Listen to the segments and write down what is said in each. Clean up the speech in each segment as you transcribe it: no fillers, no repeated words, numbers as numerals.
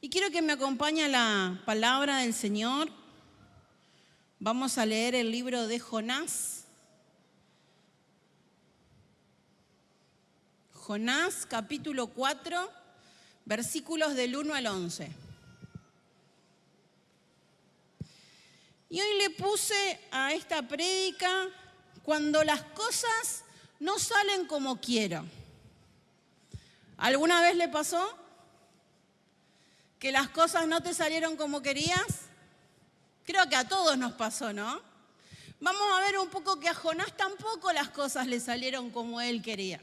Y quiero que me acompañe a la palabra del Señor. Vamos a leer el libro de Jonás. Jonás, capítulo 4, versículos del 1 al 11. Y hoy le puse a esta prédica cuando las cosas no salen como quiero. ¿Alguna vez le pasó que las cosas no te salieron como querías? Creo que a todos nos pasó, ¿no? Vamos a ver un poco que a Jonás tampoco las cosas le salieron como él quería.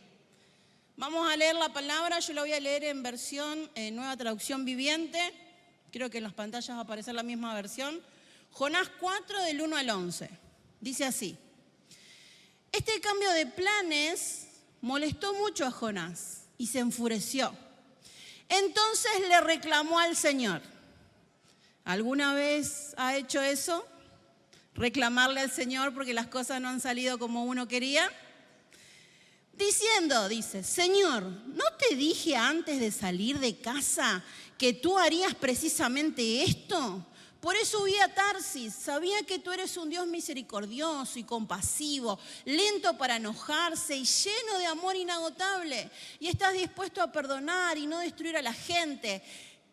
Vamos a leer la palabra, yo la voy a leer en versión Nueva Traducción Viviente. Creo que en las pantallas va a aparecer la misma versión. Jonás 4, del 1 al 11. Dice así: este cambio de planes molestó mucho a Jonás y se enfureció. Entonces le reclamó al Señor. ¿Alguna vez ha hecho eso? Reclamarle al Señor porque las cosas no han salido como uno quería. Dice, Señor, ¿no te dije antes de salir de casa que tú harías precisamente esto? Por eso huí a Tarsis, sabía que tú eres un Dios misericordioso y compasivo, lento para enojarse y lleno de amor inagotable. Y estás dispuesto a perdonar y no destruir a la gente.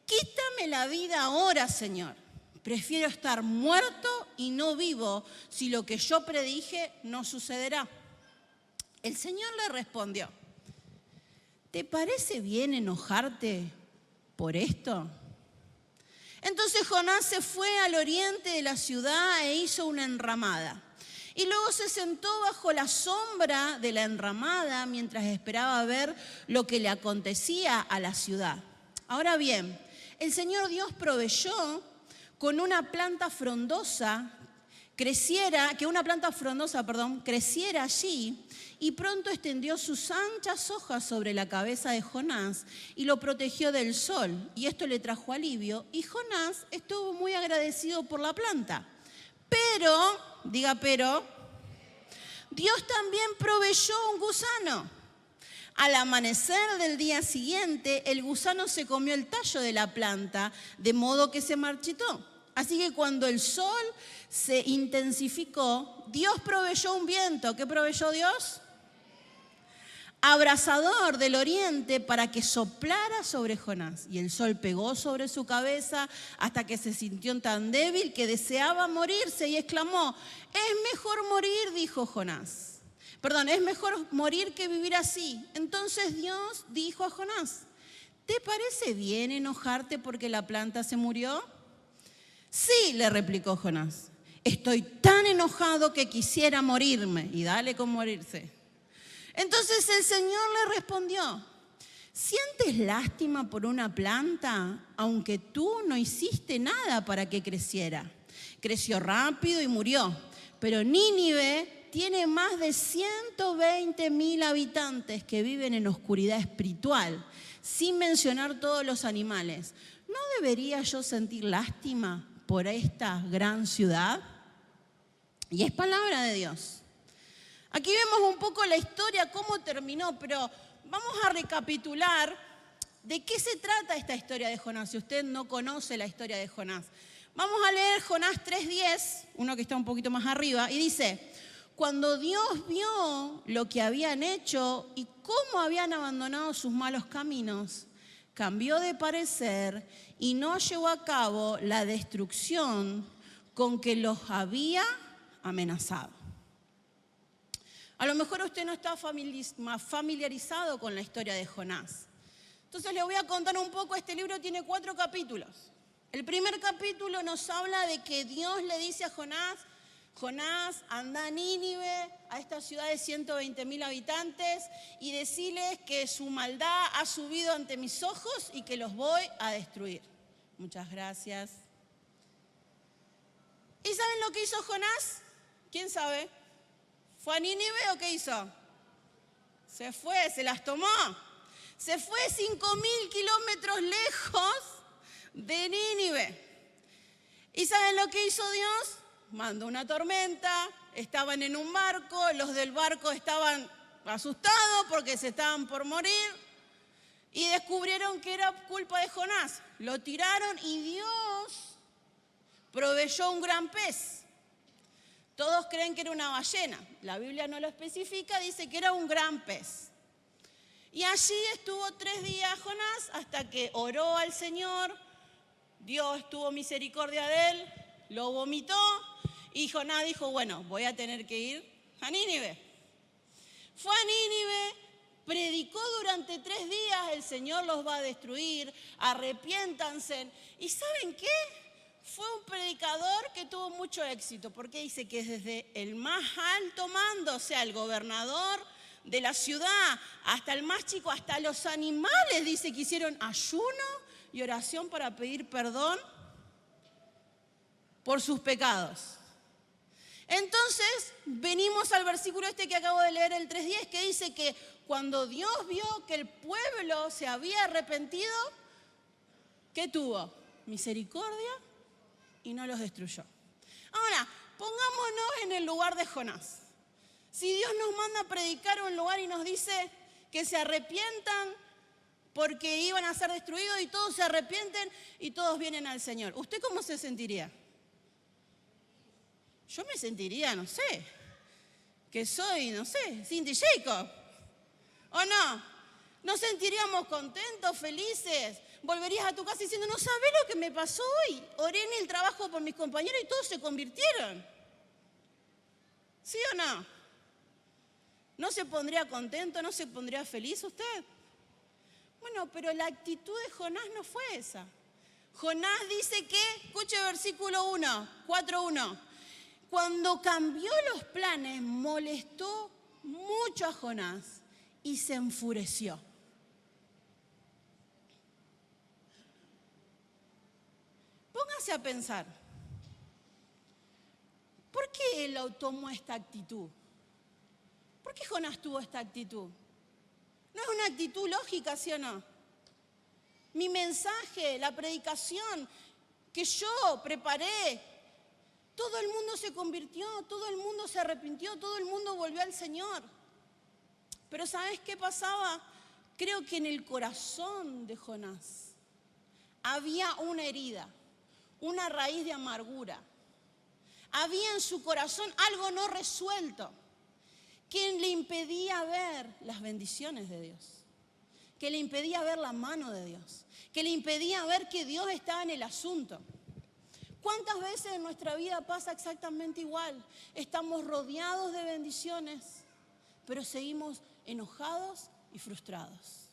Quítame la vida ahora, Señor. Prefiero estar muerto y no vivo si lo que yo predije no sucederá. El Señor le respondió: ¿te parece bien enojarte por esto? Entonces Jonás se fue al oriente de la ciudad e hizo una enramada. Y luego se sentó bajo la sombra de la enramada mientras esperaba ver lo que le acontecía a la ciudad. Ahora bien, el Señor Dios proveyó con una planta frondosa, creciera allí, y pronto extendió sus anchas hojas sobre la cabeza de Jonás y lo protegió del sol, y esto le trajo alivio, y Jonás estuvo muy agradecido por la planta. Pero, Dios también proveyó un gusano. Al amanecer del día siguiente, el gusano se comió el tallo de la planta, de modo que se marchitó. Así que cuando el sol se intensificó, Dios proveyó un viento. ¿Qué proveyó Dios? Abrasador del oriente para que soplara sobre Jonás. Y el sol pegó sobre su cabeza hasta que se sintió tan débil que deseaba morirse y exclamó: es mejor morir, dijo Jonás. Es mejor morir que vivir así. Entonces Dios dijo a Jonás: ¿te parece bien enojarte porque la planta se murió? Sí, le replicó Jonás. Estoy tan enojado que quisiera morirme. Y dale con morirse. Entonces el Señor le respondió: ¿sientes lástima por una planta, aunque tú no hiciste nada para que creciera? Creció rápido y murió. Pero Nínive tiene más de 120.000 habitantes que viven en oscuridad espiritual, sin mencionar todos los animales. ¿No debería yo sentir lástima por esta gran ciudad? Y es palabra de Dios. Aquí vemos un poco la historia, cómo terminó, pero vamos a recapitular de qué se trata esta historia de Jonás, si usted no conoce la historia de Jonás. Vamos a leer Jonás 3:10, uno que está un poquito más arriba, y dice: cuando Dios vio lo que habían hecho y cómo habían abandonado sus malos caminos, cambió de parecer y no llevó a cabo la destrucción con que los había amenazado. A lo mejor usted no está familiarizado con la historia de Jonás. Entonces le voy a contar un poco. Este libro tiene 4 capítulos. El primer capítulo nos habla de que Dios le dice a Jonás: Jonás, anda a Nínive, a esta ciudad de 120.000 habitantes, y deciles que su maldad ha subido ante mis ojos y que los voy a destruir. Muchas gracias. ¿Y saben lo que hizo Jonás? ¿Quién sabe? ¿Fue a Nínive o qué hizo? Se fue, se las tomó. Se fue 5.000 kilómetros lejos de Nínive. ¿Y saben lo que hizo Dios? Mandó una tormenta, estaban en un barco, los del barco estaban asustados porque se estaban por morir. y descubrieron que era culpa de Jonás. Lo tiraron y Dios proveyó un gran pez. Todos creen que era una ballena. La Biblia no lo especifica, dice que era un gran pez. Y allí estuvo 3 días Jonás hasta que oró al Señor. Dios tuvo misericordia de él, lo vomitó y Jonás dijo, bueno, voy a tener que ir a Nínive. Fue a Nínive, predicó durante 3 días, el Señor los va a destruir, arrepiéntanse. ¿Y saben qué? Fue un predicador que tuvo mucho éxito, porque dice que desde el más alto mando, o sea, el gobernador de la ciudad, hasta el más chico, hasta los animales, dice que hicieron ayuno y oración para pedir perdón por sus pecados. Entonces, venimos al versículo este que acabo de leer, el 3:10, que dice que cuando Dios vio que el pueblo se había arrepentido, ¿qué tuvo? Misericordia y no los destruyó. Ahora, pongámonos en el lugar de Jonás. Si Dios nos manda a predicar a un lugar y nos dice que se arrepientan porque iban a ser destruidos y todos se arrepienten y todos vienen al Señor, ¿usted cómo se sentiría? Yo me sentiría, no sé, que soy, no sé, Cindy Jacob. ¿O no? ¿Nos sentiríamos contentos, felices? Volverías a tu casa diciendo, no sabés lo que me pasó hoy. Oré en el trabajo por mis compañeros y todos se convirtieron. ¿Sí o no? ¿No se pondría contento, no se pondría feliz usted? Bueno, pero la actitud de Jonás no fue esa. Jonás dice que, escuche versículo 4:1. Cuando cambió los planes, molestó mucho a Jonás y se enfureció. Póngase a pensar, ¿por qué él tomó esta actitud? ¿Por qué Jonás tuvo esta actitud? ¿No es una actitud lógica, sí o no? Mi mensaje, la predicación que yo preparé, todo el mundo se convirtió, todo el mundo se arrepintió, todo el mundo volvió al Señor. Pero ¿sabes qué pasaba? Creo que en el corazón de Jonás había una herida, una raíz de amargura. Había en su corazón algo no resuelto que le impedía ver las bendiciones de Dios, que le impedía ver la mano de Dios, que le impedía ver que Dios estaba en el asunto. ¿Cuántas veces en nuestra vida pasa exactamente igual? Estamos rodeados de bendiciones, pero seguimos enojados y frustrados.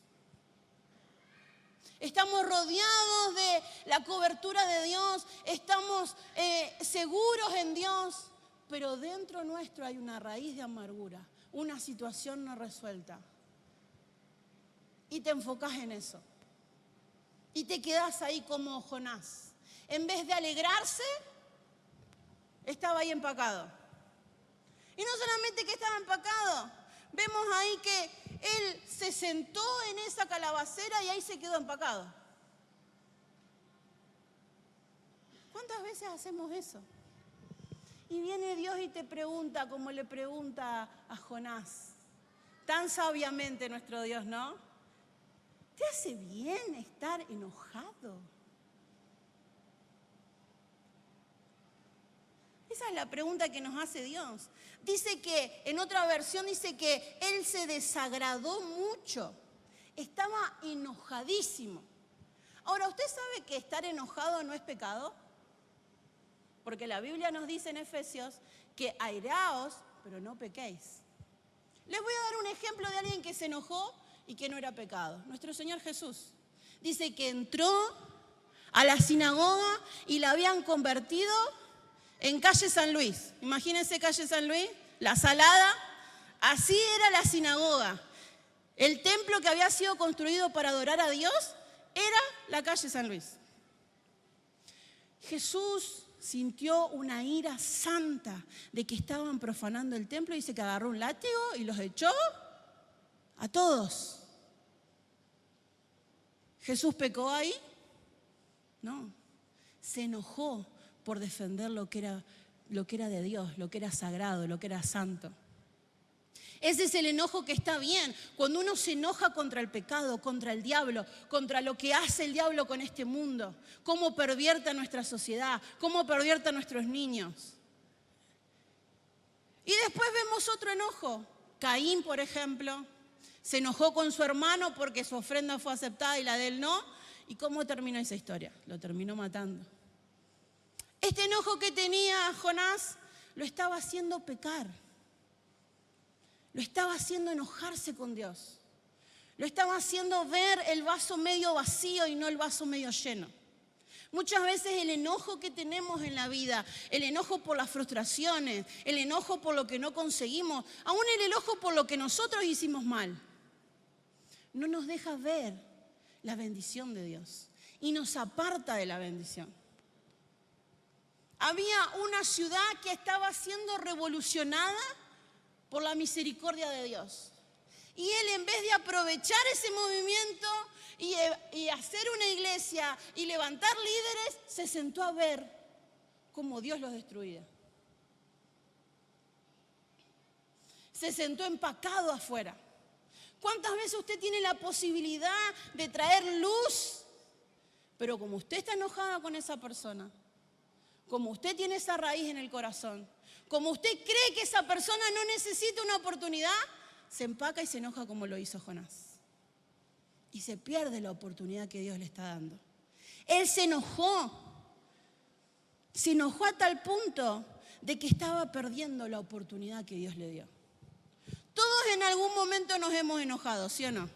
Estamos rodeados de la cobertura de Dios, estamos seguros en Dios, pero dentro nuestro hay una raíz de amargura, una situación no resuelta. Y te enfocas en eso. Y te quedas ahí como Jonás. En vez de alegrarse, estaba ahí empacado. Y no solamente que estaba empacado, vemos ahí que él se sentó en esa calabacera y ahí se quedó empacado. ¿Cuántas veces hacemos eso? Y viene Dios y te pregunta, como le pregunta a Jonás, tan sabiamente nuestro Dios, ¿no? ¿Te hace bien estar enojado? Esa es la pregunta que nos hace Dios. Dice que, en otra versión dice que él se desagradó mucho. Estaba enojadísimo. Ahora, ¿usted sabe que estar enojado no es pecado? Porque la Biblia nos dice en Efesios que airaos, pero no pequéis. Les voy a dar un ejemplo de alguien que se enojó y que no era pecado. Nuestro Señor Jesús. Dice que entró a la sinagoga y la habían convertido en calle San Luis. Imagínense calle San Luis, la Salada. Así era la sinagoga. El templo que había sido construido para adorar a Dios era la calle San Luis. Jesús sintió una ira santa de que estaban profanando el templo y dice que agarró un látigo y los echó a todos. ¿Jesús pecó ahí? No. Se enojó por defender lo que era de Dios, lo que era sagrado, lo que era santo. Ese es el enojo que está bien. Cuando uno se enoja contra el pecado, contra el diablo, contra lo que hace el diablo con este mundo, cómo pervierte a nuestra sociedad, cómo pervierte a nuestros niños. Y después vemos otro enojo. Caín, por ejemplo, se enojó con su hermano porque su ofrenda fue aceptada y la de él no. ¿Y cómo terminó esa historia? Lo terminó matando. Este enojo que tenía Jonás lo estaba haciendo pecar. Lo estaba haciendo enojarse con Dios. Lo estaba haciendo ver el vaso medio vacío y no el vaso medio lleno. Muchas veces el enojo que tenemos en la vida, el enojo por las frustraciones, el enojo por lo que no conseguimos, aún el enojo por lo que nosotros hicimos mal, no nos deja ver la bendición de Dios y nos aparta de la bendición. Había una ciudad que estaba siendo revolucionada por la misericordia de Dios. Y él, en vez de aprovechar ese movimiento y hacer una iglesia y levantar líderes, se sentó a ver cómo Dios los destruía. Se sentó empacado afuera. ¿Cuántas veces usted tiene la posibilidad de traer luz? Pero como usted está enojada con esa persona, como usted tiene esa raíz en el corazón, como usted cree que esa persona no necesita una oportunidad, se empaca y se enoja como lo hizo Jonás. Y se pierde la oportunidad que Dios le está dando. Él se enojó a tal punto de que estaba perdiendo la oportunidad que Dios le dio. Todos en algún momento nos hemos enojado, ¿sí o no?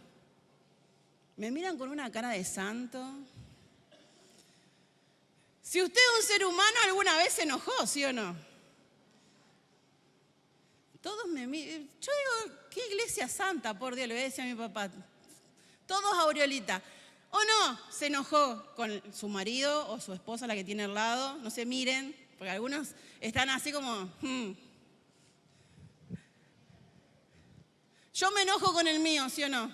Me miran con una cara de santo. Si usted es un ser humano, alguna vez se enojó, ¿sí o no? Todos me miran. Yo digo, qué iglesia santa, por Dios, le voy a decir a mi papá. Todos Aureolita. ¿O no? Se enojó con su marido o su esposa, la que tiene al lado. No se miren, porque algunos están así como... Yo me enojo con el mío, ¿sí o no?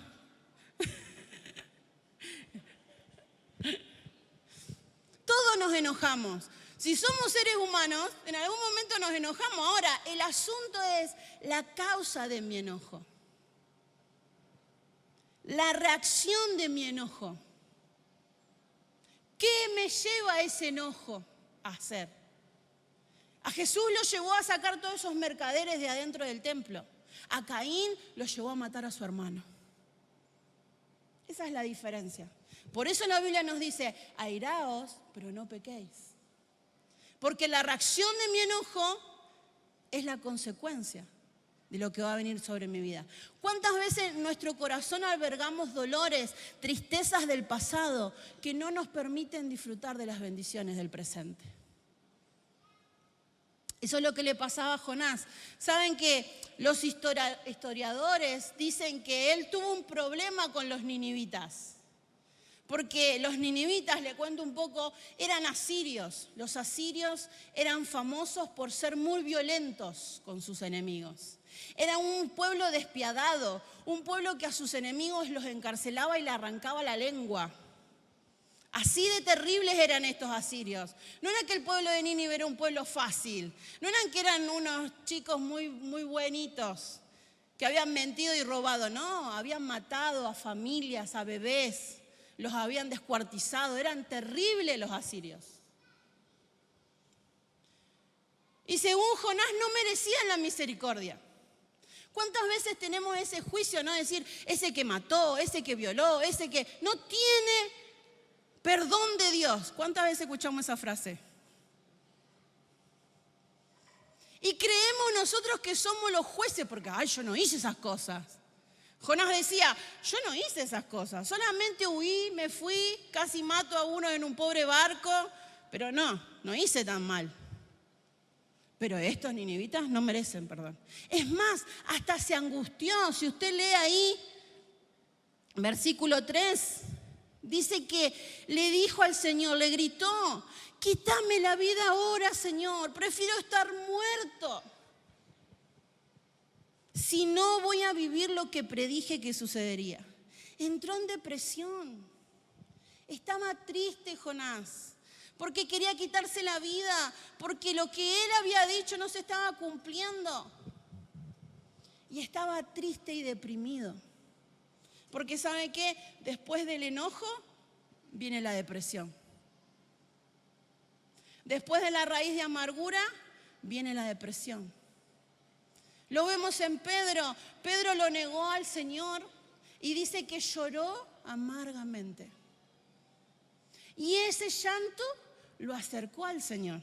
Todos nos enojamos. Si somos seres humanos, en algún momento nos enojamos. Ahora, el asunto es la causa de mi enojo. La reacción de mi enojo. ¿Qué me lleva a ese enojo a hacer? A Jesús lo llevó a sacar todos esos mercaderes de adentro del templo. A Caín lo llevó a matar a su hermano. Esa es la diferencia. Por eso la Biblia nos dice, airaos, pero no pequéis. Porque la reacción de mi enojo es la consecuencia de lo que va a venir sobre mi vida. ¿Cuántas veces en nuestro corazón albergamos dolores, tristezas del pasado que no nos permiten disfrutar de las bendiciones del presente? Eso es lo que le pasaba a Jonás. Saben que los historiadores dicen que él tuvo un problema con los ninivitas. Porque los ninivitas, le cuento un poco, eran asirios. Los asirios eran famosos por ser muy violentos con sus enemigos. Era un pueblo despiadado, un pueblo que a sus enemigos los encarcelaba y le arrancaba la lengua. Así de terribles eran estos asirios. No era que el pueblo de Nínive era un pueblo fácil. No eran que eran unos chicos muy buenitos que habían mentido y robado. No, habían matado a familias, a bebés. Los habían descuartizado. Eran terribles los asirios. Y según Jonás no merecían la misericordia. ¿Cuántas veces tenemos ese juicio, no? Decir, ese que mató, ese que violó, ese que no tiene perdón de Dios. ¿Cuántas veces escuchamos esa frase? Y creemos nosotros que somos los jueces porque, ay, yo no hice esas cosas. Jonás decía, yo no hice esas cosas, solamente huí, me fui, casi mato a uno en un pobre barco, pero no hice tan mal. Pero estos ninivitas no merecen perdón. Es más, hasta se angustió. Si usted lee ahí, versículo 3, dice que le dijo al Señor, le gritó, quítame la vida ahora, Señor, prefiero estar muerto. Si no voy a vivir lo que predije que sucedería. Entró en depresión. Estaba triste Jonás, porque quería quitarse la vida, porque lo que él había dicho no se estaba cumpliendo. y estaba triste y deprimido. Porque ¿sabe qué? Después del enojo viene la depresión. Después de la raíz de amargura viene la depresión. Lo vemos en Pedro. Pedro lo negó al Señor y dice que lloró amargamente. Y ese llanto lo acercó al Señor.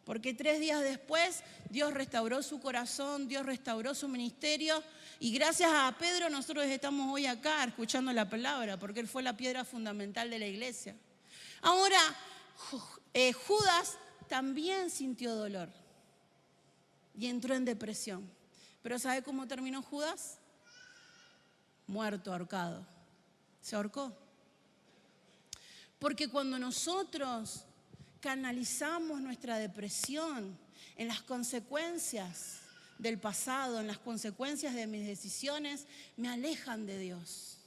Porque 3 días después Dios restauró su corazón, Dios restauró su ministerio. Y gracias a Pedro nosotros estamos hoy acá escuchando la palabra, porque él fue la piedra fundamental de la iglesia. Ahora, Judas también sintió dolor y entró en depresión. Pero ¿sabe cómo terminó Judas? Muerto, ahorcado. Se ahorcó. Porque cuando nosotros canalizamos nuestra depresión en las consecuencias del pasado, en las consecuencias de mis decisiones, me alejan de Dios.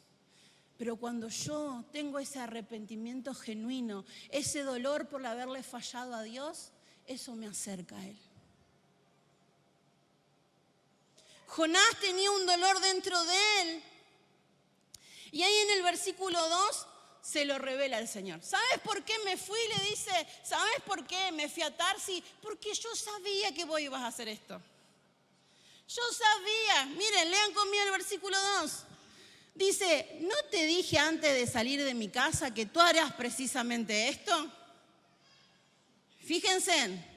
Pero cuando yo tengo ese arrepentimiento genuino, ese dolor por haberle fallado a Dios, eso me acerca a Él. Jonás tenía un dolor dentro de él. Y ahí en el versículo 2 se lo revela el Señor. ¿Sabes por qué me fui? Le dice, ¿sabes por qué me fui a Tarsis? Porque yo sabía que vos ibas a hacer esto. Yo sabía. Miren, lean conmigo el versículo 2. Dice, ¿no te dije antes de salir de mi casa que tú harás precisamente esto? Fíjense.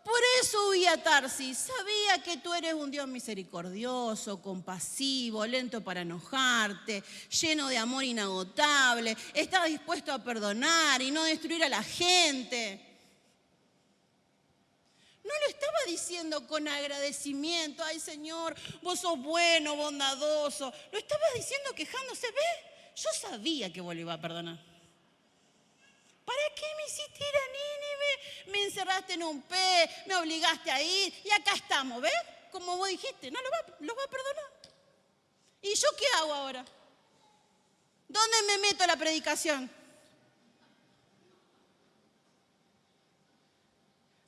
Por eso huí a Tarsis. Sabía que tú eres un Dios misericordioso, compasivo, lento para enojarte, lleno de amor inagotable. Estás dispuesto a perdonar y no destruir a la gente. No lo estaba diciendo con agradecimiento. Ay, Señor, vos sos bueno, bondadoso. Lo estaba diciendo quejándose. ¿Ve? Yo sabía que vos le ibas a perdonar. ¿Para qué me hiciste ir a Nínive? Me encerraste en un pez, me obligaste a ir y acá estamos, ¿ves? Como vos dijiste, no lo va a perdonar. ¿Y yo qué hago ahora? ¿Dónde me meto a la predicación?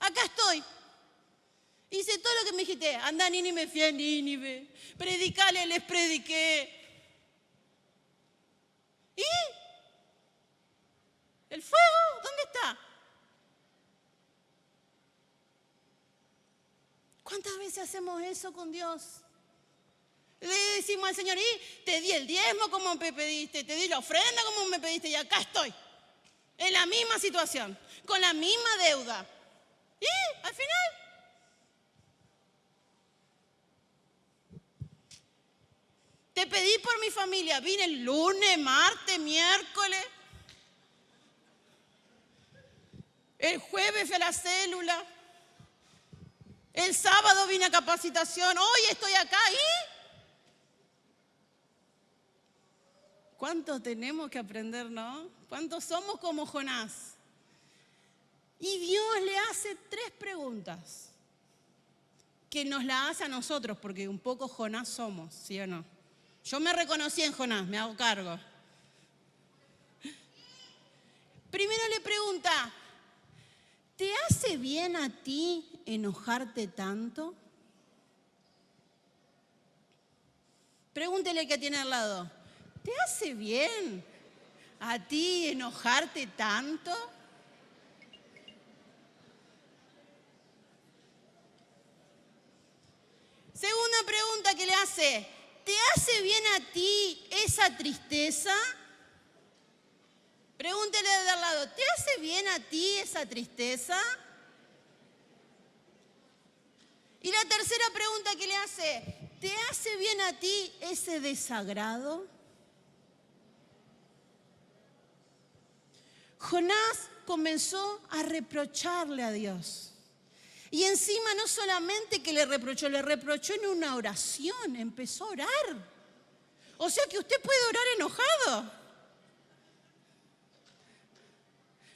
Acá estoy. Hice todo lo que me dijiste. Anda a Nínive, fui a Nínive. Predicale, les prediqué. ¿Y? ¿El fuego? ¿Dónde está? ¿Cuántas veces hacemos eso con Dios? Le decimos al Señor, y te di el diezmo como me pediste, te di la ofrenda como me pediste, y acá estoy, en la misma situación, con la misma deuda. Y al final, te pedí por mi familia, vine el lunes, martes, miércoles. El jueves fui a la célula. El sábado vine a capacitación. Hoy estoy acá y... ¿Cuánto tenemos que aprender, no? ¿Cuántos somos como Jonás? Y Dios le hace 3 preguntas que nos la hace a nosotros, porque un poco Jonás somos, ¿sí o no? Yo me reconocí en Jonás, me hago cargo. Primero le pregunta, ¿te hace bien a ti enojarte tanto? Pregúntele al que tiene al lado. ¿Te hace bien a ti enojarte tanto? Segunda pregunta que le hace. ¿Te hace bien a ti esa tristeza? Pregúntele de al lado, ¿te hace bien a ti esa tristeza? Y la tercera pregunta que le hace, ¿te hace bien a ti ese desagrado? Jonás comenzó a reprocharle a Dios. Y encima no solamente que le reprochó en una oración, empezó a orar. O sea que usted puede orar enojado.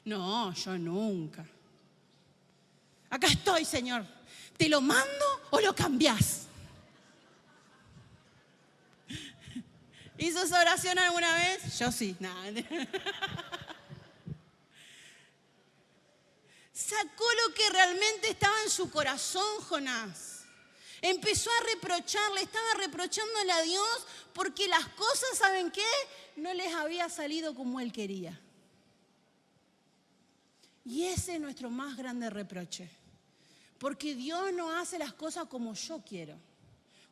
No, yo nunca. Acá estoy, Señor. ¿Te lo mando o lo cambiás? ¿Hizo esa oración alguna vez? Yo sí. No. Sacó lo que realmente estaba en su corazón, Jonás. Empezó a reprocharle, estaba reprochándole a Dios porque las cosas, ¿saben qué? No les había salido como él quería. Y ese es nuestro más grande reproche. Porque Dios no hace las cosas como yo quiero.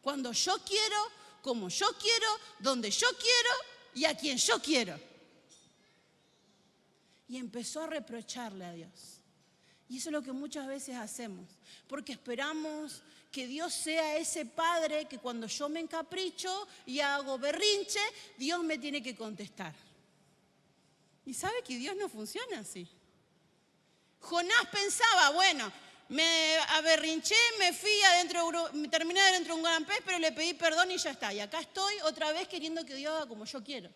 Cuando yo quiero, como yo quiero, donde yo quiero y a quien yo quiero. Y empezó a reprocharle a Dios. Y eso es lo que muchas veces hacemos. Porque esperamos que Dios sea ese padre que cuando yo me encapricho y hago berrinche, Dios me tiene que contestar. Y sabe que Dios no funciona así. Jonás pensaba, bueno, me aberrinché, me fui adentro, me terminé adentro de un gran pez, pero le pedí perdón y ya está. Y acá estoy otra vez queriendo que Dios haga como yo quiero.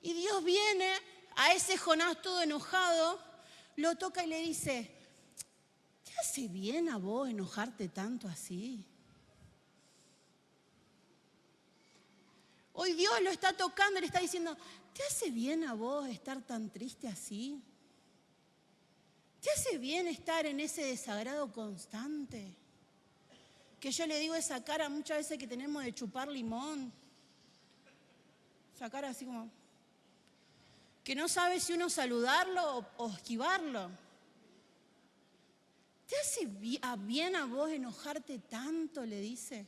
Y Dios viene a ese Jonás todo enojado, lo toca y le dice, ¿te hace bien a vos enojarte tanto así? Hoy Dios lo está tocando y le está diciendo, ¿te hace bien a vos estar tan triste así? ¿Te hace bien estar en ese desagrado constante? Que yo le digo esa cara muchas veces que tenemos de chupar limón. Esa cara así como, que no sabe si uno saludarlo o esquivarlo. ¿Te hace bien a vos enojarte tanto? Le dice.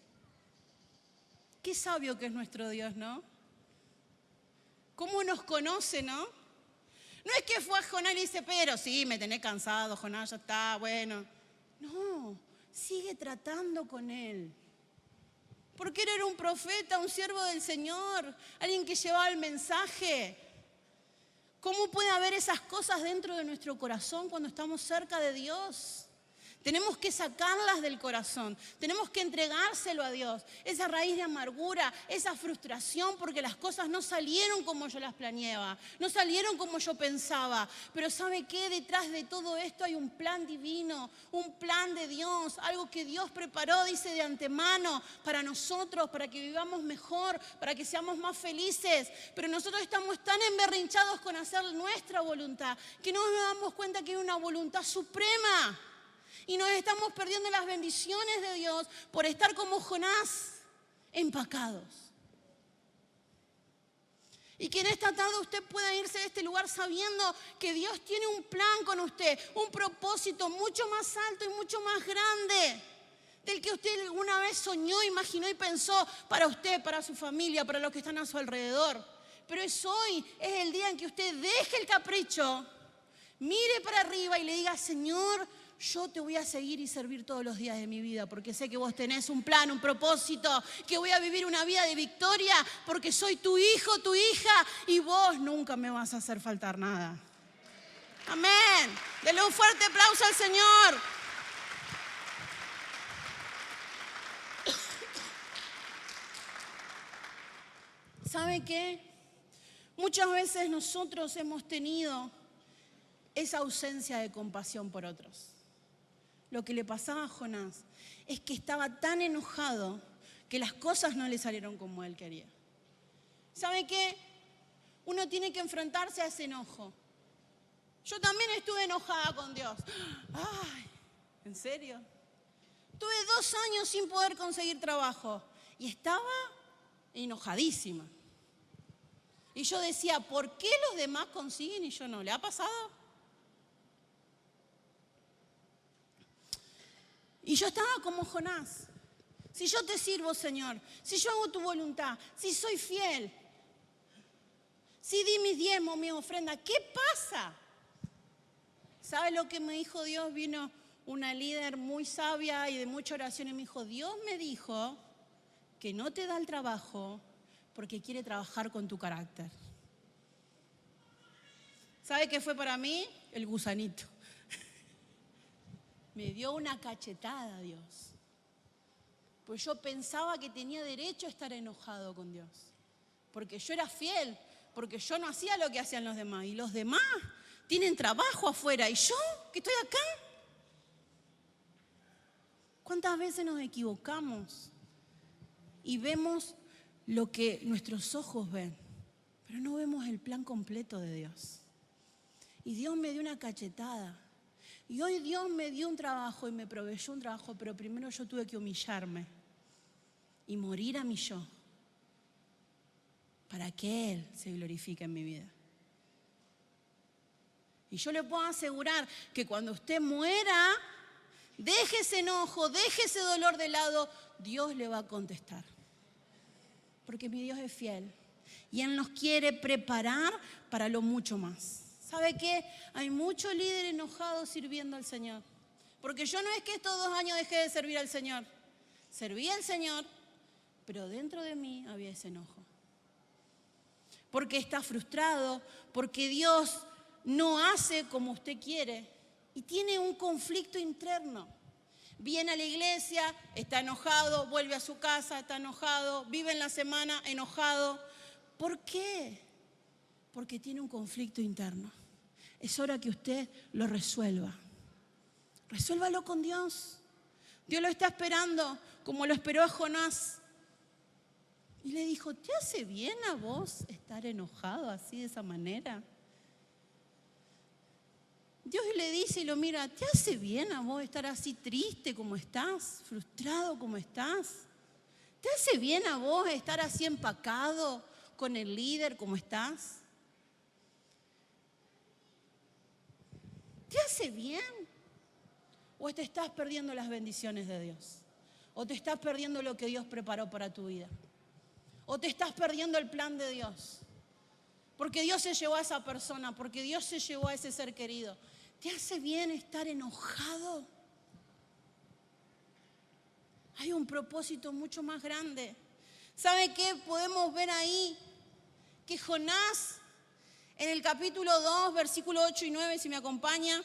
Qué sabio que es nuestro Dios, ¿no? ¿Cómo nos conoce, no? No es que fue a Jonás y le dice, pero sí, me tenés cansado, Jonás, ya está, bueno. No, sigue tratando con él. Porque él era un profeta, un siervo del Señor, alguien que llevaba el mensaje. ¿Cómo puede haber esas cosas dentro de nuestro corazón cuando estamos cerca de Dios? Tenemos que sacarlas del corazón, tenemos que entregárselo a Dios. Esa raíz de amargura, esa frustración porque las cosas no salieron como yo las planeaba, no salieron como yo pensaba. Pero ¿sabe qué? Detrás de todo esto hay un plan divino, un plan de Dios, algo que Dios preparó, dice, de antemano para nosotros, para que vivamos mejor, para que seamos más felices. Pero nosotros estamos tan emberrinchados con hacer nuestra voluntad que no nos damos cuenta que hay una voluntad suprema. Y nos estamos perdiendo las bendiciones de Dios por estar como Jonás, empacados. Y que en esta tarde usted pueda irse de este lugar sabiendo que Dios tiene un plan con usted, un propósito mucho más alto y mucho más grande del que usted alguna vez soñó, imaginó y pensó para usted, para su familia, para los que están a su alrededor. Pero es hoy, es el día en que usted deje el capricho, mire para arriba y le diga, Señor, yo te voy a seguir y servir todos los días de mi vida porque sé que vos tenés un plan, un propósito, que voy a vivir una vida de victoria porque soy tu hijo, tu hija y vos nunca me vas a hacer faltar nada. Amén. Denle un fuerte aplauso al Señor. ¿Sabe qué? Muchas veces nosotros hemos tenido esa ausencia de compasión por otros. Lo que le pasaba a Jonás es que estaba tan enojado que las cosas no le salieron como él quería. ¿Sabe qué? Uno tiene que enfrentarse a ese enojo. Yo también estuve enojada con Dios. Ay, ¿en serio? Tuve 2 años sin poder conseguir trabajo y estaba enojadísima. Y yo decía, ¿por qué los demás consiguen y yo no? ¿Le ha pasado? Y yo estaba como Jonás. Si yo te sirvo, Señor, si yo hago tu voluntad, si soy fiel, si di mis diezmos, mi ofrenda, ¿qué pasa? ¿Sabe lo que me dijo Dios? Vino una líder muy sabia y de mucha oración y me dijo, Dios me dijo que no te da el trabajo porque quiere trabajar con tu carácter. ¿Sabe qué fue para mí? El gusanito. Me dio una cachetada Dios. Pues yo pensaba que tenía derecho a estar enojado con Dios. Porque yo era fiel, porque yo no hacía lo que hacían los demás. Y los demás tienen trabajo afuera. ¿Y yo, que estoy acá? ¿Cuántas veces nos equivocamos y vemos lo que nuestros ojos ven, pero no vemos el plan completo de Dios? Y Dios me dio una cachetada. Y hoy Dios me dio un trabajo y me proveyó un trabajo, pero primero yo tuve que humillarme y morir a mi yo para que Él se glorifique en mi vida. Y yo le puedo asegurar que cuando usted muera, deje ese enojo, deje ese dolor de lado, Dios le va a contestar. Porque mi Dios es fiel y Él nos quiere preparar para lo mucho más. ¿Sabe qué? Hay muchos líderes enojados sirviendo al Señor. Porque yo no es que estos 2 años dejé de servir al Señor. Serví al Señor, pero dentro de mí había ese enojo. Porque está frustrado, porque Dios no hace como usted quiere y tiene un conflicto interno. Viene a la iglesia, está enojado, vuelve a su casa, está enojado, vive en la semana enojado. ¿Por qué? Porque tiene un conflicto interno. Es hora que usted lo resuelva. Resuélvalo con Dios. Dios lo está esperando como lo esperó a Jonás. Y le dijo, ¿te hace bien a vos estar enojado así de esa manera? Dios le dice y lo mira, ¿te hace bien a vos estar así triste como estás, frustrado como estás? ¿Te hace bien a vos estar así empacado con el líder como estás? ¿Te hace bien? ¿O te estás perdiendo las bendiciones de Dios? ¿O te estás perdiendo lo que Dios preparó para tu vida? ¿O te estás perdiendo el plan de Dios? Porque Dios se llevó a esa persona, porque Dios se llevó a ese ser querido. ¿Te hace bien estar enojado? Hay un propósito mucho más grande. ¿Sabe qué? Podemos ver ahí que Jonás, en el capítulo 2, versículo 8 y 9, si me acompaña,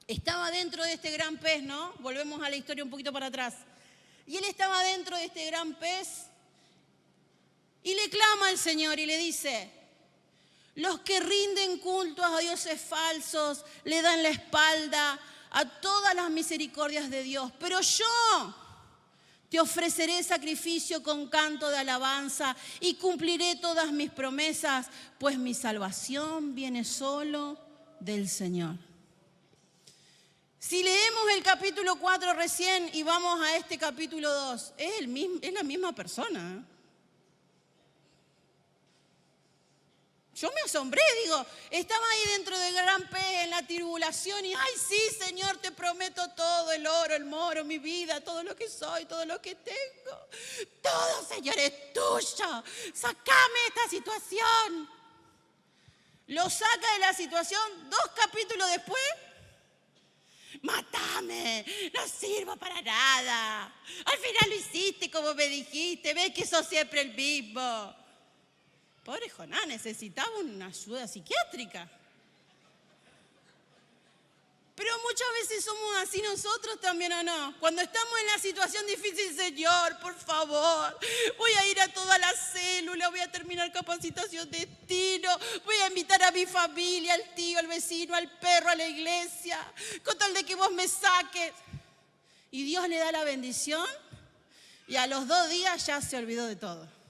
estaba dentro de este gran pez, ¿no? Volvemos a la historia un poquito para atrás. Y él estaba dentro de este gran pez y le clama al Señor y le dice, los que rinden culto a dioses falsos le dan la espalda a todas las misericordias de Dios. Pero yo te ofreceré sacrificio con canto de alabanza y cumpliré todas mis promesas, pues mi salvación viene solo del Señor. Si leemos el capítulo 4 recién y vamos a este capítulo 2, es la misma persona, ¿eh? Yo me asombré, digo, estaba ahí dentro del gran pez en la tribulación y, ay, sí, Señor, te prometo todo, el oro, el moro, mi vida, todo lo que soy, todo lo que tengo. Todo, Señor, es tuyo. Sácame de esta situación. Lo saca de la situación 2 capítulos después. Mátame, no sirvo para nada. Al final lo hiciste como me dijiste, ves que sos siempre el mismo. Pobre Jonás, necesitaba una ayuda psiquiátrica. Pero muchas veces somos así nosotros también, ¿o no? Cuando estamos en la situación difícil, Señor, por favor, voy a ir a toda la célula, voy a terminar capacitación de destino, voy a invitar a mi familia, al tío, al vecino, al perro, a la iglesia, con tal de que vos me saques. Y Dios le da la bendición y a los 2 días ya se olvidó de todo.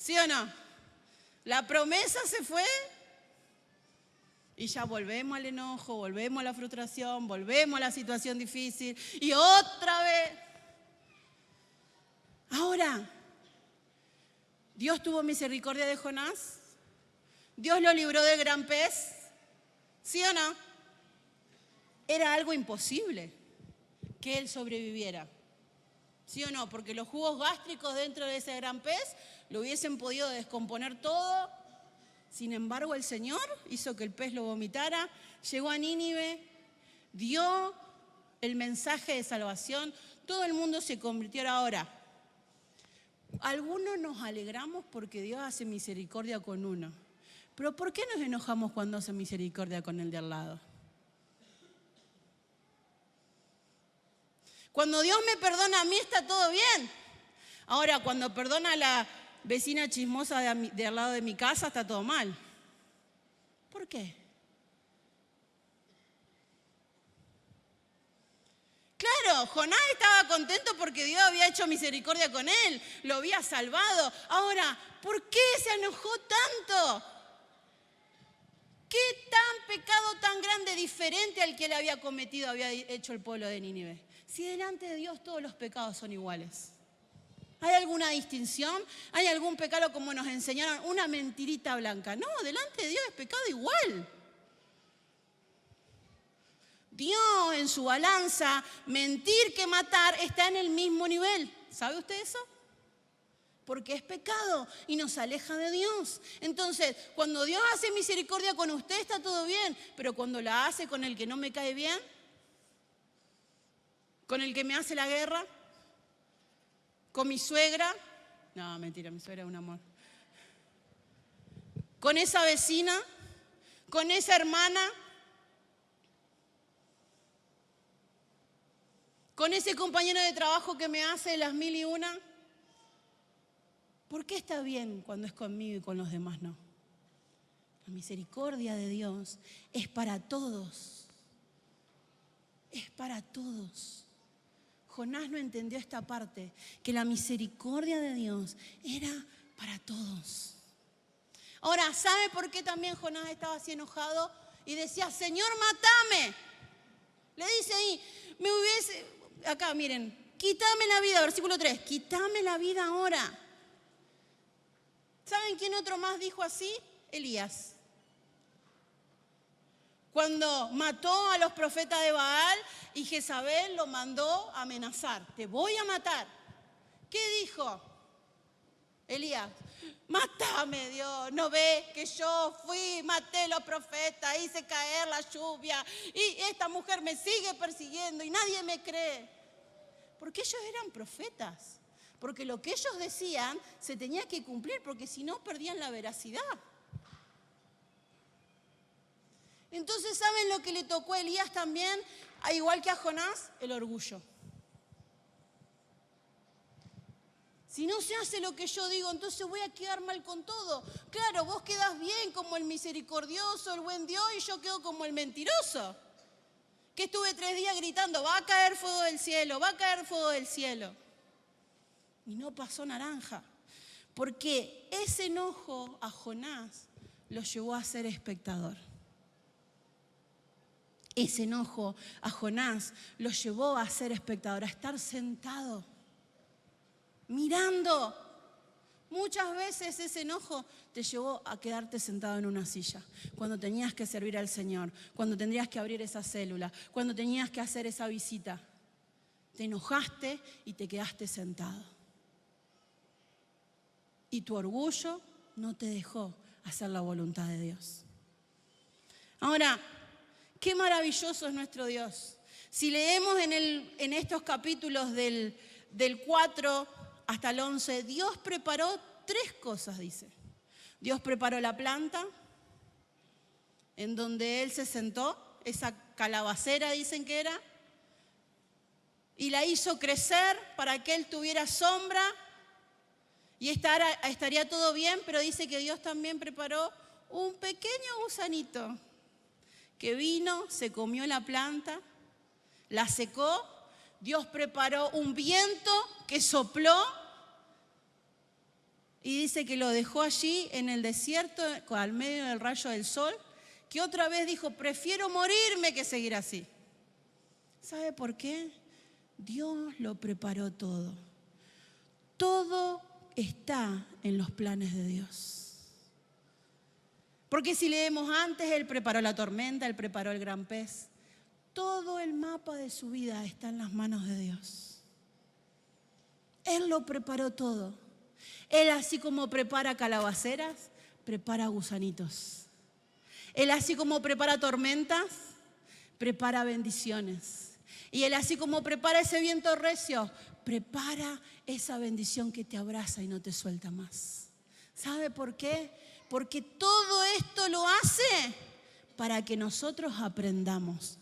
¿Sí o no? La promesa se fue y ya volvemos al enojo, volvemos a la frustración, volvemos a la situación difícil y otra vez. Ahora, ¿Dios tuvo misericordia de Jonás? ¿Dios lo libró del gran pez? ¿Sí o no? Era algo imposible que él sobreviviera. ¿Sí o no? Porque los jugos gástricos dentro de ese gran pez lo hubiesen podido descomponer todo. Sin embargo, el Señor hizo que el pez lo vomitara, llegó a Nínive, dio el mensaje de salvación, todo el mundo se convirtió. Ahora, algunos nos alegramos porque Dios hace misericordia con uno, pero ¿por qué nos enojamos cuando hace misericordia con el de al lado? Cuando Dios me perdona a mí está todo bien. Ahora, cuando perdona a la vecina chismosa de al lado de mi casa está todo mal. ¿Por qué? Claro, Jonás estaba contento porque Dios había hecho misericordia con él, lo había salvado. Ahora, ¿por qué se enojó tanto? ¿Qué tan pecado tan grande, diferente al que le había cometido, había hecho el pueblo de Nínive? Si delante de Dios todos los pecados son iguales. ¿Hay alguna distinción? ¿Hay algún pecado, como nos enseñaron, una mentirita blanca? No, delante de Dios es pecado igual. Dios en su balanza, mentir que matar, está en el mismo nivel. ¿Sabe usted eso? Porque es pecado y nos aleja de Dios. Entonces, cuando Dios hace misericordia con usted, está todo bien. Pero cuando la hace con el que no me cae bien, con el que me hace la guerra, con mi suegra, no, mentira, mi suegra es un amor. Con esa vecina, con esa hermana, con ese compañero de trabajo que me hace las 1001. ¿Por qué está bien cuando es conmigo y con los demás no? La misericordia de Dios es para todos. Es para todos. Jonás no entendió esta parte, que la misericordia de Dios era para todos. Ahora, ¿sabe por qué también Jonás estaba así enojado? Y decía, Señor, mátame. Le dice ahí, acá miren, quítame la vida, versículo 3, quítame la vida ahora. ¿Saben quién otro más dijo así? Elías. Cuando mató a los profetas de Baal y Jezabel lo mandó a amenazar. Te voy a matar. ¿Qué dijo Elías? Mátame, Dios. ¿No ve que yo fui, maté a los profetas, hice caer la lluvia y esta mujer me sigue persiguiendo y nadie me cree? Porque ellos eran profetas. Porque lo que ellos decían se tenía que cumplir, porque si no perdían la veracidad. Entonces, ¿saben lo que le tocó a Elías también? Igual que a Jonás, el orgullo. Si no se hace lo que yo digo, entonces voy a quedar mal con todo. Claro, vos quedás bien como el misericordioso, el buen Dios, y yo quedo como el mentiroso. Que estuve 3 días gritando, va a caer fuego del cielo, va a caer fuego del cielo. Y no pasó naranja. Porque ese enojo a Jonás lo llevó a ser espectador. Ese enojo a Jonás lo llevó a ser espectador, a estar sentado, mirando. Muchas veces ese enojo te llevó a quedarte sentado en una silla, cuando tenías que servir al Señor, cuando tendrías que abrir esa célula, cuando tenías que hacer esa visita. Te enojaste y te quedaste sentado. Y tu orgullo no te dejó hacer la voluntad de Dios. Ahora, qué maravilloso es nuestro Dios. Si leemos en estos capítulos del 4 hasta el 11, Dios preparó 3 cosas, dice. Dios preparó la planta en donde Él se sentó, esa calabacera dicen que era, y la hizo crecer para que Él tuviera sombra y estaría todo bien, pero dice que Dios también preparó un pequeño gusanito que vino, se comió la planta, la secó. Dios preparó un viento que sopló y dice que lo dejó allí en el desierto, al medio del rayo del sol, que otra vez dijo, prefiero morirme que seguir así. ¿Sabe por qué? Dios lo preparó todo. Todo está en los planes de Dios. Porque si leemos antes, Él preparó la tormenta, Él preparó el gran pez. Todo el mapa de su vida está en las manos de Dios. Él lo preparó todo. Él, así como prepara calabaceras, prepara gusanitos. Él, así como prepara tormentas, prepara bendiciones. Y Él, así como prepara ese viento recio, prepara esa bendición que te abraza y no te suelta más. ¿Sabe por qué? Porque todo esto lo hace para que nosotros aprendamos.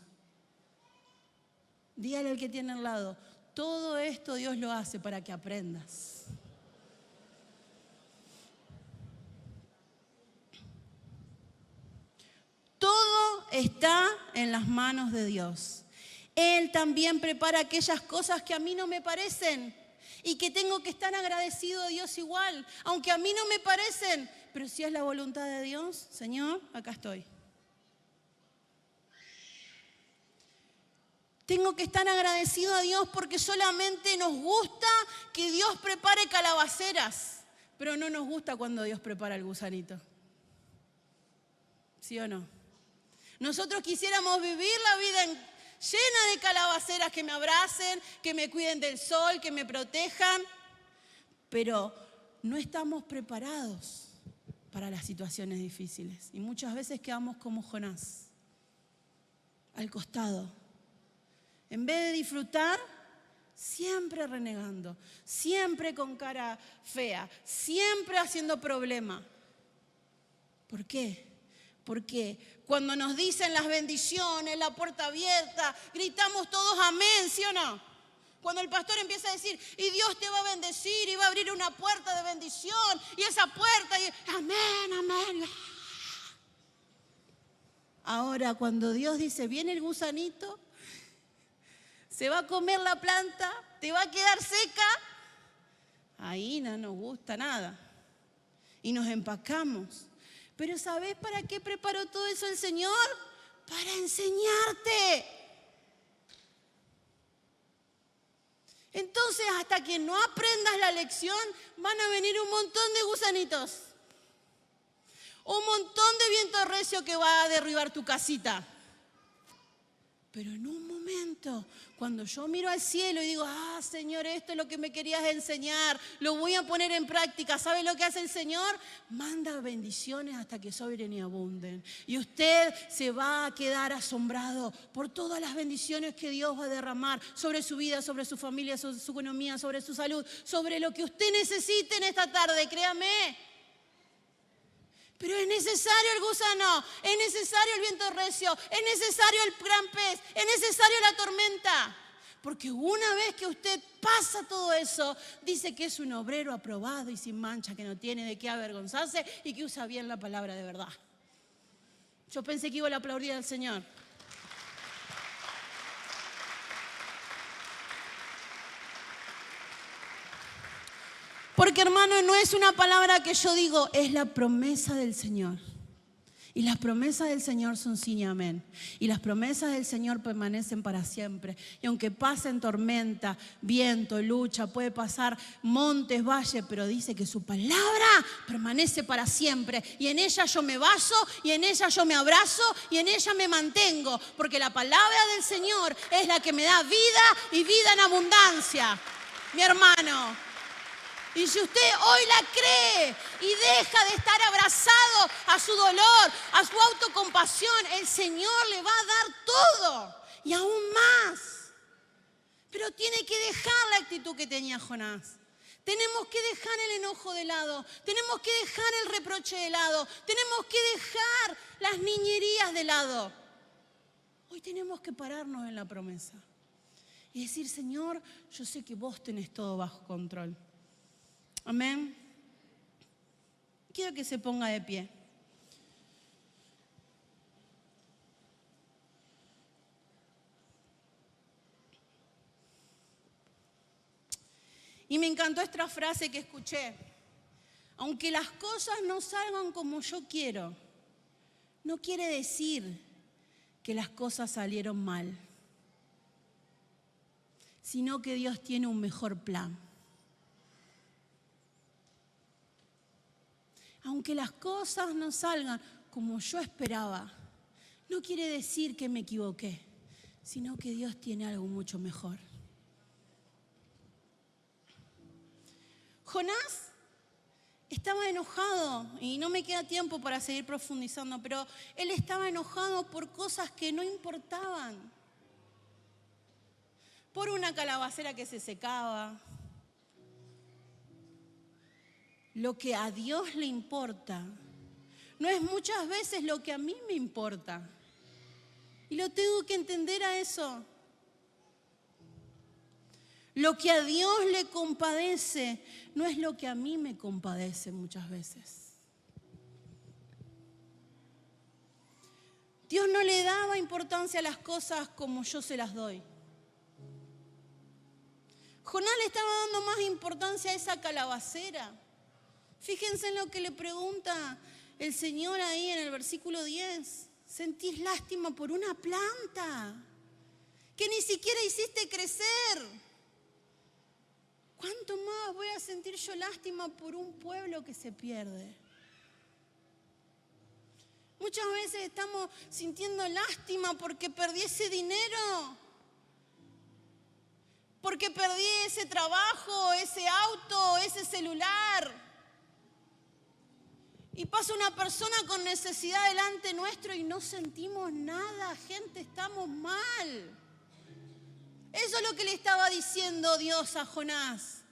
Dígale al que tiene al lado, todo esto Dios lo hace para que aprendas. Todo está en las manos de Dios. Él también prepara aquellas cosas que a mí no me parecen y que tengo que estar agradecido a Dios igual, aunque a mí no me parecen, pero si es la voluntad de Dios, Señor, acá estoy. Tengo que estar agradecido a Dios porque solamente nos gusta que Dios prepare calabaceras, pero no nos gusta cuando Dios prepara el gusanito. ¿Sí o no? Nosotros quisiéramos vivir la vida llena de calabaceras que me abracen, que me cuiden del sol, que me protejan, pero no estamos preparados para las situaciones difíciles. Y muchas veces quedamos como Jonás, al costado. En vez de disfrutar, siempre renegando, siempre con cara fea, siempre haciendo problema. ¿Por qué? Porque cuando nos dicen las bendiciones, la puerta abierta, gritamos todos amén, ¿sí o no? Cuando el pastor empieza a decir, y Dios te va a bendecir, y va a abrir una puerta de bendición, y esa puerta, y amén, amén. Ahora, cuando Dios dice, viene el gusanito, se va a comer la planta, te va a quedar seca, ahí no nos gusta nada. Y nos empacamos. Pero ¿sabés para qué preparó todo eso el Señor? Para enseñarte. Entonces, hasta que no aprendas la lección, van a venir un montón de gusanitos. Un montón de viento recio que va a derribar tu casita. Pero en un momento, cuando yo miro al cielo y digo, Señor, esto es lo que me querías enseñar, lo voy a poner en práctica. ¿Sabe lo que hace el Señor? Manda bendiciones hasta que sobren y abunden. Y usted se va a quedar asombrado por todas las bendiciones que Dios va a derramar sobre su vida, sobre su familia, sobre su economía, sobre su salud, sobre lo que usted necesite en esta tarde, créame. Pero es necesario el gusano, es necesario el viento recio, es necesario el gran pez, es necesario la tormenta. Porque una vez que usted pasa todo eso, dice que es un obrero aprobado y sin mancha, que no tiene de qué avergonzarse y que usa bien la palabra de verdad. Yo pensé que iba a aplaudir al Señor. Porque, hermano, no es una palabra que yo digo, es la promesa del Señor. Y las promesas del Señor son sí y amén. Y las promesas del Señor permanecen para siempre. Y aunque pasen tormenta, viento, lucha, puede pasar montes, valles, pero dice que su palabra permanece para siempre. Y en ella yo me baso, y en ella yo me abrazo, y en ella me mantengo. Porque la palabra del Señor es la que me da vida y vida en abundancia. Mi hermano. Y si usted hoy la cree y deja de estar abrazado a su dolor, a su autocompasión, el Señor le va a dar todo y aún más. Pero tiene que dejar la actitud que tenía Jonás. Tenemos que dejar el enojo de lado, tenemos que dejar el reproche de lado, tenemos que dejar las niñerías de lado. Hoy tenemos que pararnos en la promesa y decir, Señor, yo sé que vos tenés todo bajo control. Amén. Quiero que se ponga de pie. Y me encantó esta frase que escuché. Aunque las cosas no salgan como yo quiero, no quiere decir que las cosas salieron mal, sino que Dios tiene un mejor plan. Aunque las cosas no salgan como yo esperaba, no quiere decir que me equivoqué, sino que Dios tiene algo mucho mejor. Jonás estaba enojado, y no me queda tiempo para seguir profundizando, pero él estaba enojado por cosas que no importaban. Por una calabacera que se secaba. Lo que a Dios le importa no es muchas veces lo que a mí me importa. Y lo tengo que entender a eso. Lo que a Dios le compadece no es lo que a mí me compadece muchas veces. Dios no le daba importancia a las cosas como yo se las doy. Jonás le estaba dando más importancia a esa calabacera. Fíjense en lo que le pregunta el Señor ahí en el versículo 10. ¿Sentís lástima por una planta que ni siquiera hiciste crecer. ¿Cuánto más voy a sentir yo lástima por un pueblo que se pierde? Muchas veces estamos sintiendo lástima porque perdí ese dinero, porque perdí ese trabajo, ese auto, ese celular. Y pasa una persona con necesidad delante nuestro y no sentimos nada. Gente, estamos mal. Eso es lo que le estaba diciendo Dios a Jonás.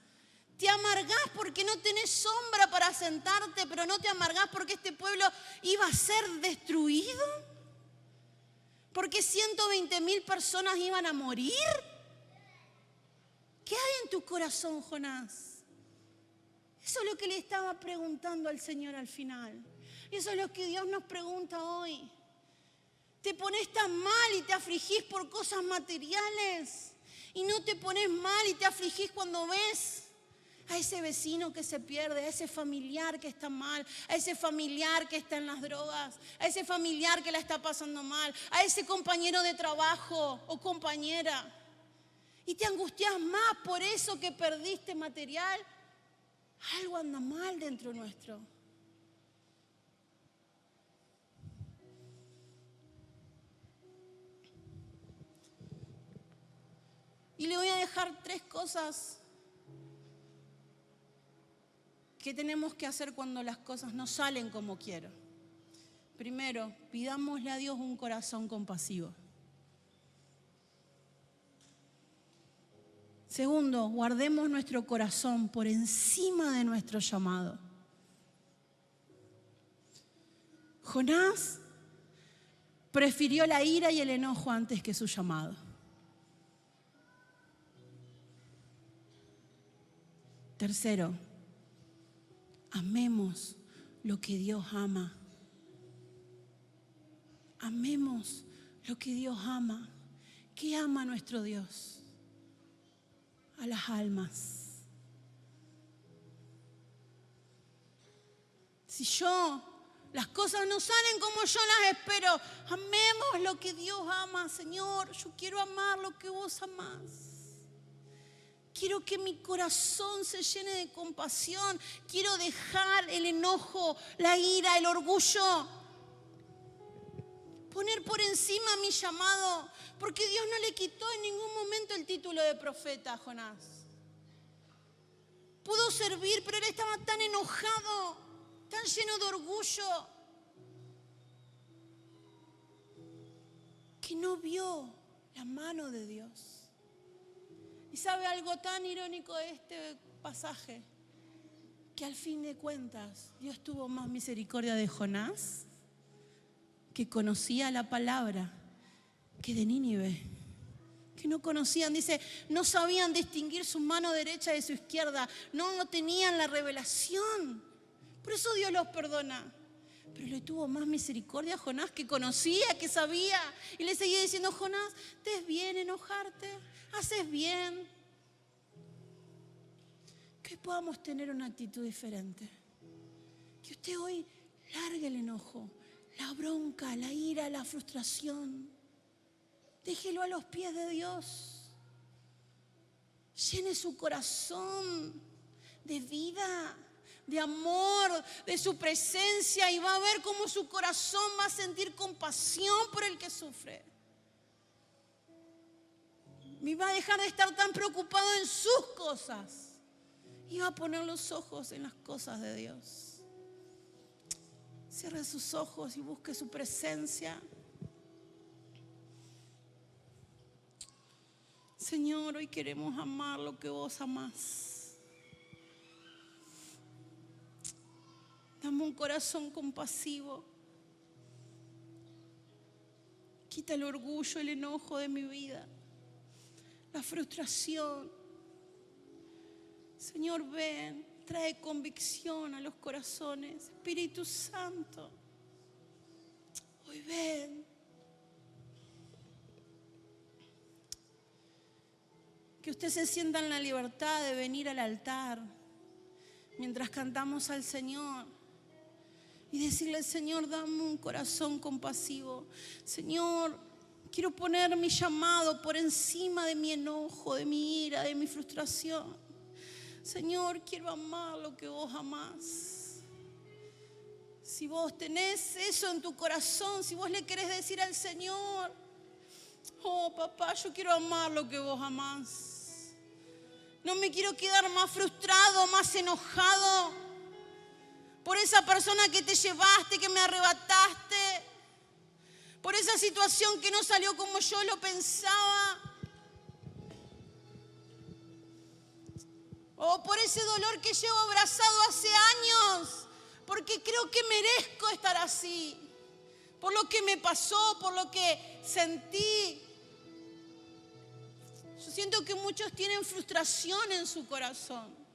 Te amargás porque no tenés sombra para sentarte, pero no te amargás porque este pueblo iba a ser destruido. Porque 120.000 personas iban a morir. ¿Qué hay en tu corazón, Jonás? Eso es lo que le estaba preguntando al Señor al final. Eso es lo que Dios nos pregunta hoy. Te pones tan mal y te afligís por cosas materiales. Y no te pones mal y te afligís cuando ves a ese vecino que se pierde, a ese familiar que está mal, a ese familiar que está en las drogas, a ese familiar que la está pasando mal, a ese compañero de trabajo o compañera. Y te angustias más por eso que perdiste material. Algo anda mal dentro nuestro. Y le voy a dejar 3 cosas que tenemos que hacer cuando las cosas no salen como quiero. Primero, pidámosle a Dios un corazón compasivo. Segundo, guardemos nuestro corazón por encima de nuestro llamado. Jonás prefirió la ira y el enojo antes que su llamado. Tercero, amemos lo que Dios ama. Amemos lo que Dios ama. ¿Qué ama nuestro Dios? A las almas. Si las cosas no salen como yo las espero, amemos lo que Dios ama, Señor. Yo quiero amar lo que vos amás. Quiero que mi corazón se llene de compasión. Quiero dejar el enojo, la ira, el orgullo. Poner por encima mi llamado. Porque Dios no le quitó en ningún momento el título de profeta a Jonás. Pudo servir, pero él estaba tan enojado, tan lleno de orgullo, que no vio la mano de Dios. ¿Y sabe algo tan irónico de este pasaje? Que al fin de cuentas Dios tuvo más misericordia de Jonás, que conocía la palabra, que de Nínive, que no conocían. Dice, no sabían distinguir su mano derecha de su izquierda, no tenían la revelación. Por eso Dios los perdona. Pero le tuvo más misericordia a Jonás, que conocía, que sabía. Y le seguía diciendo, Jonás, ¿te es bien enojarte? ¿Haces bien? Que hoy podamos tener una actitud diferente. Que usted hoy largue el enojo, la bronca, la ira, la frustración. Déjelo a los pies de Dios. Llene su corazón de vida, de amor, de su presencia, y va a ver cómo su corazón va a sentir compasión por el que sufre. Y va a dejar de estar tan preocupado en sus cosas y va a poner los ojos en las cosas de Dios. Cierre sus ojos y busque su presencia. Señor, hoy queremos amar lo que vos amás. Dame un corazón compasivo. Quita el orgullo, el enojo de mi vida, la frustración. Señor, ven, trae convicción a los corazones. Espíritu Santo, hoy ven. Que usted se sienta en la libertad de venir al altar mientras cantamos al Señor y decirle, Señor, dame un corazón compasivo. Señor, Quiero poner mi llamado por encima de mi enojo, de mi ira, de mi frustración. Señor, quiero amar lo que vos amás. Si vos tenés eso en tu corazón, si vos le querés decir al Señor, oh papá, yo quiero amar lo que vos amás. No me quiero quedar más frustrado, más enojado por esa persona que te llevaste, que me arrebataste, por esa situación que no salió como yo lo pensaba, o por ese dolor que llevo abrazado hace años, porque creo que merezco estar así, por lo que me pasó, por lo que sentí. Yo siento que muchos tienen frustración en su corazón.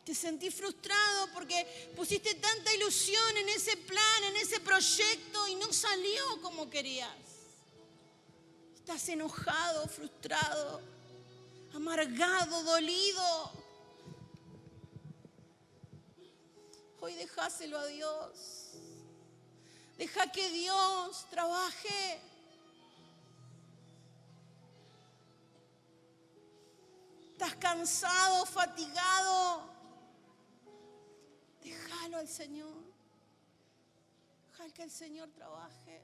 Te sentí frustrado porque pusiste tanta ilusión en ese plan, en ese proyecto y no salió como querías. Estás enojado, frustrado, amargado, dolido. Hoy dejáselo a Dios. Deja que Dios trabaje. Estás cansado, fatigado. Déjalo al Señor. Deja que el Señor trabaje.